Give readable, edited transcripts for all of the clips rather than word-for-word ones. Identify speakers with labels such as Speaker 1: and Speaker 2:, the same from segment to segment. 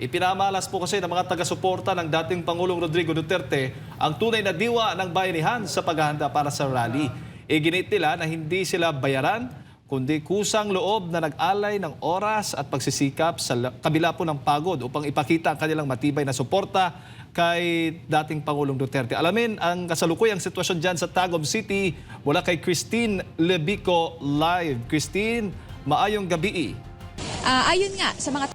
Speaker 1: Ipinamalas po kasi ng mga taga-suporta ng dating Pangulong Rodrigo Duterte ang tunay na diwa ng bayanihan sa paghahanda para sa rally. Iginit nila na hindi sila bayaran, kundi kusang loob na nag-alay ng oras at pagsisikap sa kabila po ng pagod upang ipakita ang kanilang matibay na suporta kay dating Pangulong Duterte. Alamin ang kasalukuyang sitwasyon dyan sa Tagum City mula kay Christine Lebico live. Christine, maayong gabi.
Speaker 2: Ayon nga sa mga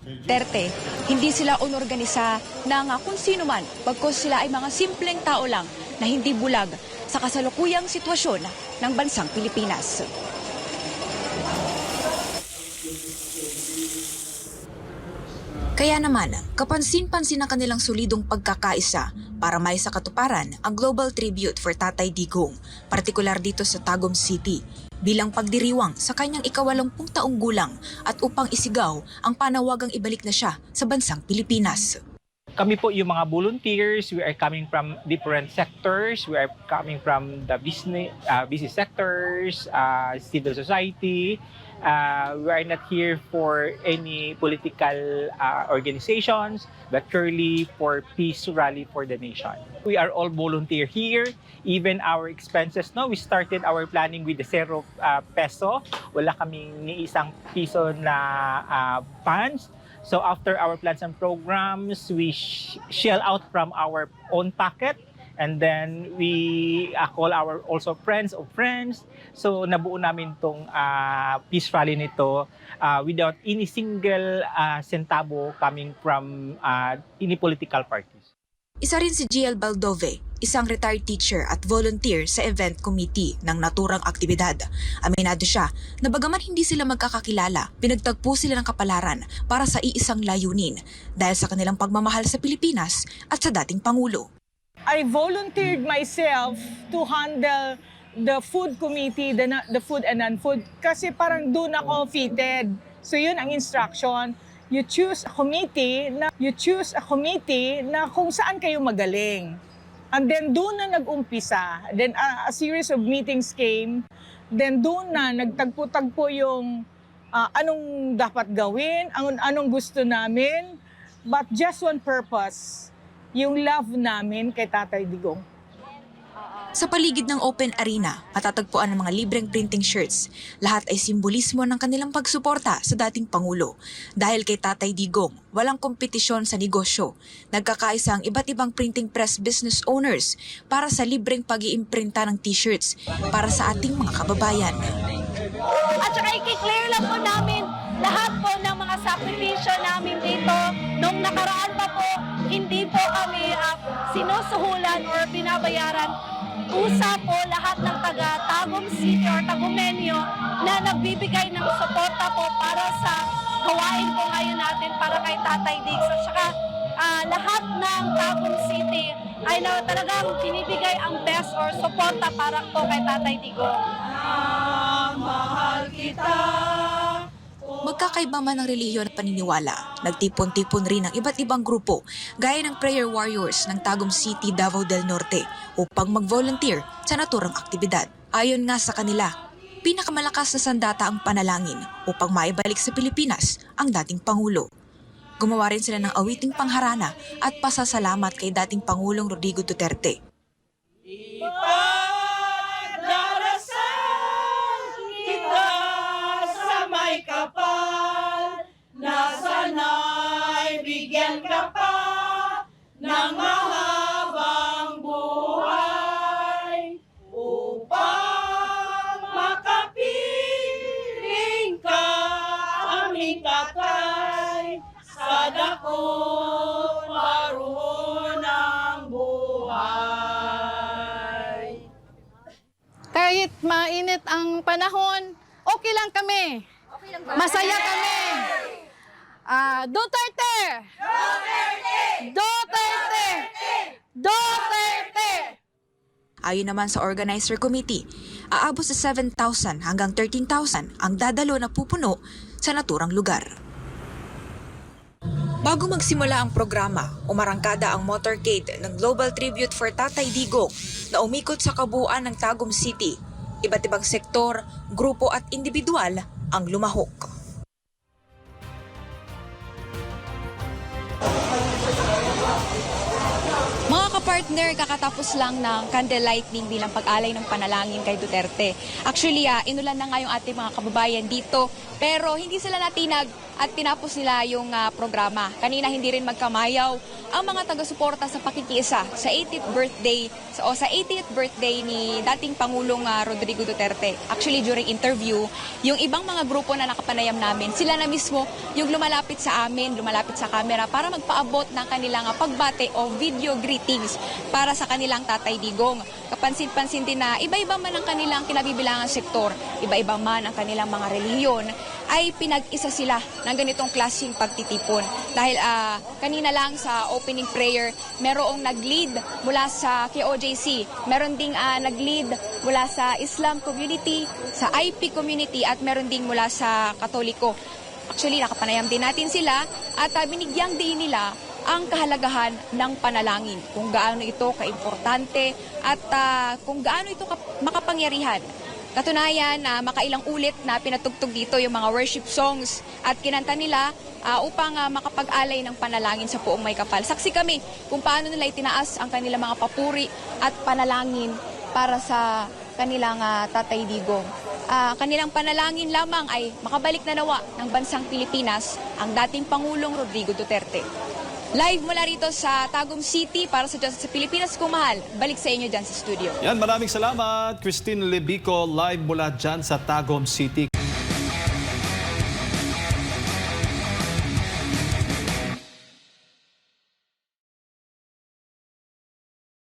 Speaker 2: Duterte, hindi sila unorganisa ng kung sino man, pagkos sila ay mga simpleng tao lang na hindi bulag sa kasalukuyang sitwasyon ng bansang Pilipinas. Kaya naman, kapansin-pansin ang kanilang solidong pagkakaisa para may sa katuparan ang Global Tribute for Tatay Digong, partikular dito sa Tagum City, bilang pagdiriwang sa kanyang 80 taong gulang at upang isigaw ang panawagang ibalik na siya sa bansang Pilipinas.
Speaker 3: Kami po yung mga volunteers, we are coming from different sectors, we are coming from the business sectors, civil society. We are not here for any political organizations, but purely for peace rally for the nation. We are all volunteer here. Even our expenses, no, we started our planning with the 0 peso. Wala kaming ni isang piso na funds. So after our plans and programs, we shell out from our own pocket. And then we call our also friends of friends. So nabuo namin tong peace rally nito without any single centavo coming from any political parties.
Speaker 2: Isa rin si GL Baldove, isang retired teacher at volunteer sa event committee ng naturang aktibidad. Aminado siya na bagaman hindi sila magkakakilala, pinagtagpo sila ng kapalaran para sa iisang layunin dahil sa kanilang pagmamahal sa Pilipinas at sa dating Pangulo.
Speaker 4: I volunteered myself to handle the food committee, the food and non-food, kasi parang doon ako fitted. So yun ang instruction. You choose a committee na kung saan kayo magaling. And then doon na nag-umpisa. Then a series of meetings came. Then doon na nagtagpo-tagpo yung anong dapat gawin, anong gusto namin. But just one purpose, yung love namin kay Tatay Digong.
Speaker 2: Sa paligid ng open arena, matatagpuan ang mga libreng printing shirts. Lahat ay simbolismo ng kanilang pagsuporta sa dating Pangulo. Dahil kay Tatay Digong, walang kompetisyon sa negosyo. Nagkakaisa ang iba't ibang printing press business owners para sa libreng pag-iimprinta ng t-shirts para sa ating mga kababayan.
Speaker 5: At saka i-clear lang po namin lahat po ng mga sakripisyo namin dito. Nung nakaraan pa po, hindi po kami sinusuhulan or binabayaran. Usa po lahat ng taga Tagum City or Tagumenyo na nagbibigay ng suporta po para sa gawain po ngayon natin para kay Tatay Diggs. At saka lahat ng Tagum City ay talagang binibigay ang best or suporta para po kay Tatay Digong. Mahal kita.
Speaker 2: Magkakaiba man ang relihiyon at paniniwala, nagtipon-tipon rin ang iba't ibang grupo gaya ng Prayer Warriors ng Tagum City, Davao del Norte upang mag-volunteer sa naturang aktibidad. Ayon nga sa kanila, pinakamalakas na sandata ang panalangin upang maibalik sa Pilipinas ang dating Pangulo. Gumawa rin sila ng awiting pangharana at pasasalamat kay dating Pangulong Rodrigo Duterte.
Speaker 5: Nasana'y bigyan ka pa ng mahabang buhay upang makapiling ka aming tatay sa dakong maroon ng buhay.
Speaker 6: Kahit mainit ang panahon, okay lang kami. Masaya kami. Duterte! Duterte! Duterte! Duterte!
Speaker 2: Ayon naman sa organizer committee, aabot sa 7,000 hanggang 13,000 ang dadalo na pupuno sa naturang lugar. Bago magsimula ang programa, umarangkada ang motorcade ng Global Tribute for Tatay Digong na umikot sa kabuuan ng Tagum City. Iba't ibang sektor, grupo at individual ang lumahok.
Speaker 7: partner, kakatapos lang ng candle lighting bilang pag-alay ng panalangin kay Duterte. Actually, inulan na nga yung ating mga kababayan dito, pero hindi sila natinag at tinapos nila yung programa. Kanina hindi rin magkamayaw ang mga taga-suporta sa pakikiisa sa 80th birthday ni dating Pangulong Rodrigo Duterte. Actually, during interview, yung ibang mga grupo na nakapanayam namin, sila na mismo yung lumalapit sa amin, lumalapit sa camera para magpaabot ng kanilang pagbate o video greetings para sa kanilang Tatay Digong. Kapansin-pansin din na iba-iba man ang kanilang kinabibilangan sektor, iba-iba man ang kanilang mga relihiyon, ay pinag-isa sila ng ganitong klaseng pagtitipon. Dahil kanina lang sa opening prayer, merong nag-lead mula sa KOJC, meron ding nag-lead mula sa Islam community, sa IP community, at meron ding mula sa Katoliko. Actually, nakapanayam din natin sila at binigyang din nila ang kahalagahan ng panalangin, kung gaano ito kaimportante at kung gaano ito makapangyarihan. Katunayan, makailang ulit na pinatugtog dito yung mga worship songs at kinanta nila upang makapag-alay ng panalangin sa Puong Maykapal. Saksi kami kung paano nila itinaas ang kanilang mga papuri at panalangin para sa kanilang Tatay Digong. Kanilang panalangin lamang ay makabalik na nawa ng bansang Pilipinas ang dating Pangulong Rodrigo Duterte. Live mula rito sa Tagum City para sa Diyos sa Pilipinas kung mahal. Balik sa inyo dyan sa studio.
Speaker 1: Yan, maraming salamat, Christine Lebico, live mula dyan sa Tagum City.